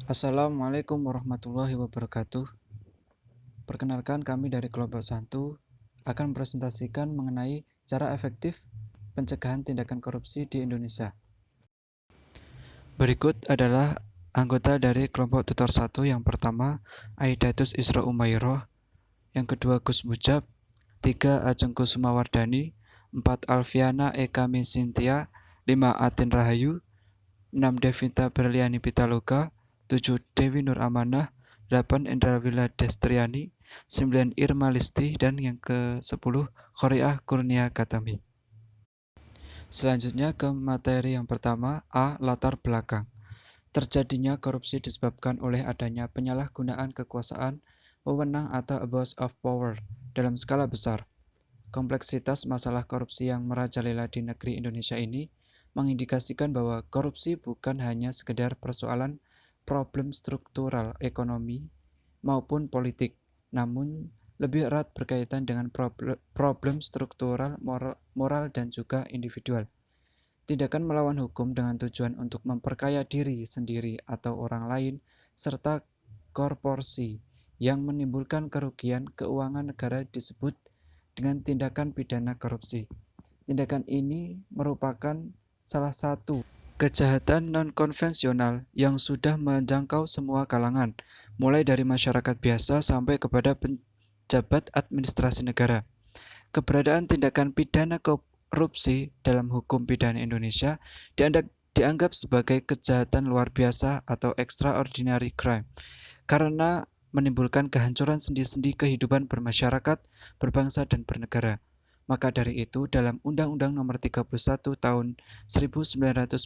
Assalamualaikum warahmatullahi wabarakatuh. Perkenalkan, kami dari kelompok 1 akan presentasikan mengenai cara efektif pencegahan tindakan korupsi di Indonesia. Berikut adalah anggota dari kelompok tutor 1. Yang pertama, Aidatus Isra Umayroh. Yang kedua, Gus Mujab. 3, Ajeng Kusumawardani. 4, Alfiana Ekami Sintia. 5, Atin Rahayu. 6, Devita Berliani Pitaloka. 7, Dewi Nur Amanah. 8, Endrawila Destriani. 9, Irma Listi. Dan yang ke-10, Khoriah Kurnia Katami. Selanjutnya ke materi yang pertama, A. Latar belakang. Terjadinya korupsi disebabkan oleh adanya penyalahgunaan kekuasaan, wewenang atau abuse of power dalam skala besar. Kompleksitas masalah korupsi yang merajalela di negeri Indonesia ini mengindikasikan bahwa korupsi bukan hanya sekedar persoalan problem struktural ekonomi maupun politik, namun lebih erat berkaitan dengan problem struktural moral dan juga individual. Tindakan melawan hukum dengan tujuan untuk memperkaya diri sendiri atau orang lain, serta korporasi yang menimbulkan kerugian keuangan negara disebut dengan tindakan pidana korupsi. Tindakan ini merupakan salah satu kejahatan non-konvensional yang sudah menjangkau semua kalangan, mulai dari masyarakat biasa sampai kepada pejabat administrasi negara. Keberadaan tindakan pidana korupsi dalam hukum pidana Indonesia dianggap sebagai kejahatan luar biasa atau extraordinary crime, karena menimbulkan kehancuran sendi-sendi kehidupan bermasyarakat, berbangsa, dan bernegara. Maka dari itu, dalam Undang-Undang Nomor 31 Tahun 1999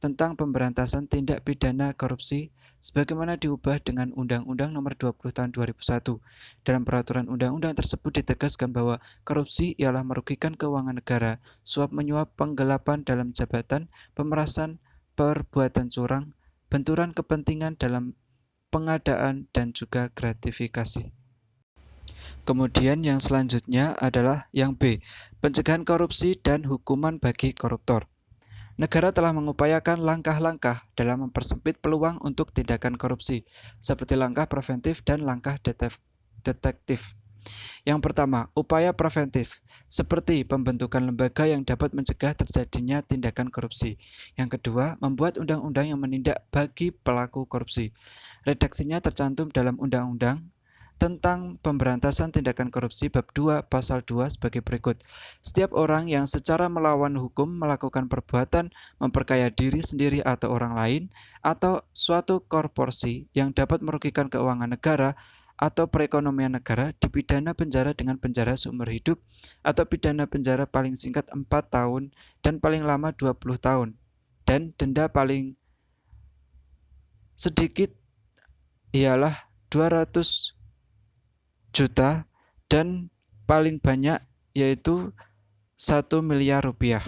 tentang Pemberantasan Tindak Pidana Korupsi sebagaimana diubah dengan Undang-Undang Nomor 20 Tahun 2001. Dalam peraturan undang-undang tersebut ditegaskan bahwa korupsi ialah merugikan keuangan negara, suap menyuap, penggelapan dalam jabatan, pemerasan, perbuatan curang, benturan kepentingan dalam pengadaan, dan juga gratifikasi. Kemudian yang selanjutnya adalah yang B, pencegahan korupsi dan hukuman bagi koruptor. Negara telah mengupayakan langkah-langkah dalam mempersempit peluang untuk tindakan korupsi, seperti langkah preventif dan langkah detektif. Yang pertama, upaya preventif, seperti pembentukan lembaga yang dapat mencegah terjadinya tindakan korupsi. Yang kedua, membuat undang-undang yang menindak bagi pelaku korupsi. Redaksinya tercantum dalam Undang-Undang tentang Pemberantasan Tindakan Korupsi Bab 2 Pasal 2 sebagai berikut. Setiap orang yang secara melawan hukum melakukan perbuatan memperkaya diri sendiri atau orang lain, atau suatu korporasi yang dapat merugikan keuangan negara atau perekonomian negara, dipidana penjara dengan penjara seumur hidup atau pidana penjara paling singkat 4 tahun dan paling lama 20 tahun, dan denda paling sedikit ialah 200 juta dan paling banyak yaitu 1 miliar rupiah.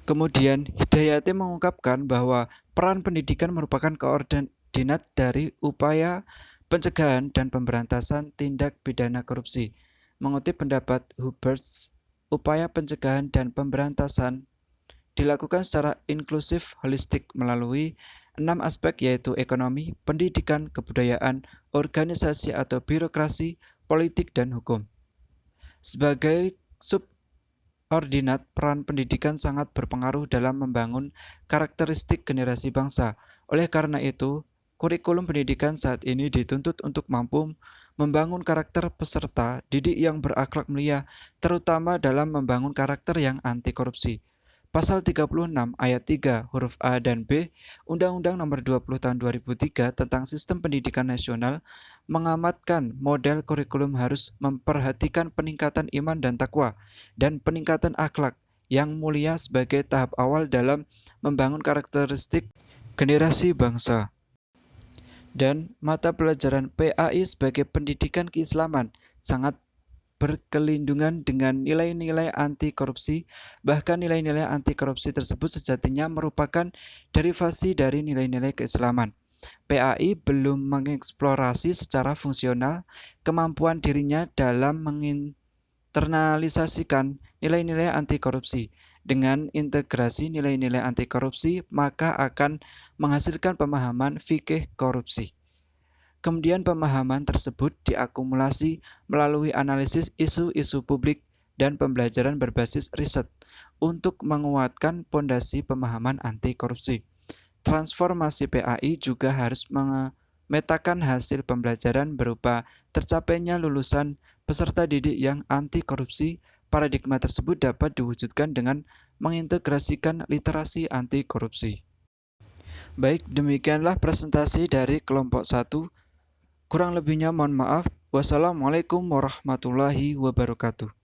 Kemudian Hidayati mengungkapkan bahwa peran pendidikan merupakan koordinat dari upaya pencegahan dan pemberantasan tindak pidana korupsi. Mengutip pendapat Huberts, upaya pencegahan dan pemberantasan dilakukan secara inklusif holistik melalui 6 aspek, yaitu ekonomi, pendidikan, kebudayaan, organisasi atau birokrasi, politik, dan hukum. Sebagai subordinat, peran pendidikan sangat berpengaruh dalam membangun karakteristik generasi bangsa. Oleh karena itu, kurikulum pendidikan saat ini dituntut untuk mampu membangun karakter peserta didik yang berakhlak mulia, terutama dalam membangun karakter yang anti korupsi. Pasal 36 ayat 3 huruf A dan B Undang-Undang Nomor 20 Tahun 2003 tentang Sistem Pendidikan Nasional mengamatkan model kurikulum harus memperhatikan peningkatan iman dan takwa dan peningkatan akhlak yang mulia sebagai tahap awal dalam membangun karakteristik generasi bangsa. Dan mata pelajaran PAI sebagai pendidikan keislaman sangat berkelindungan dengan nilai-nilai anti korupsi, bahkan nilai-nilai anti korupsi tersebut sejatinya merupakan derivasi dari nilai-nilai keislaman. PAI belum mengeksplorasi secara fungsional kemampuan dirinya dalam menginternalisasikan nilai-nilai anti korupsi Dengan integrasi nilai-nilai anti korupsi, maka akan menghasilkan pemahaman fikih korupsi. Kemudian pemahaman tersebut diakumulasi melalui analisis isu-isu publik dan pembelajaran berbasis riset untuk menguatkan pondasi pemahaman anti korupsi. Transformasi PAI juga harus memetakan hasil pembelajaran berupa tercapainya lulusan peserta didik yang anti korupsi. Paradigma tersebut dapat diwujudkan dengan mengintegrasikan literasi anti korupsi. Baik, demikianlah presentasi dari kelompok 1. Kurang lebihnya mohon maaf. Wassalamualaikum warahmatullahi wabarakatuh.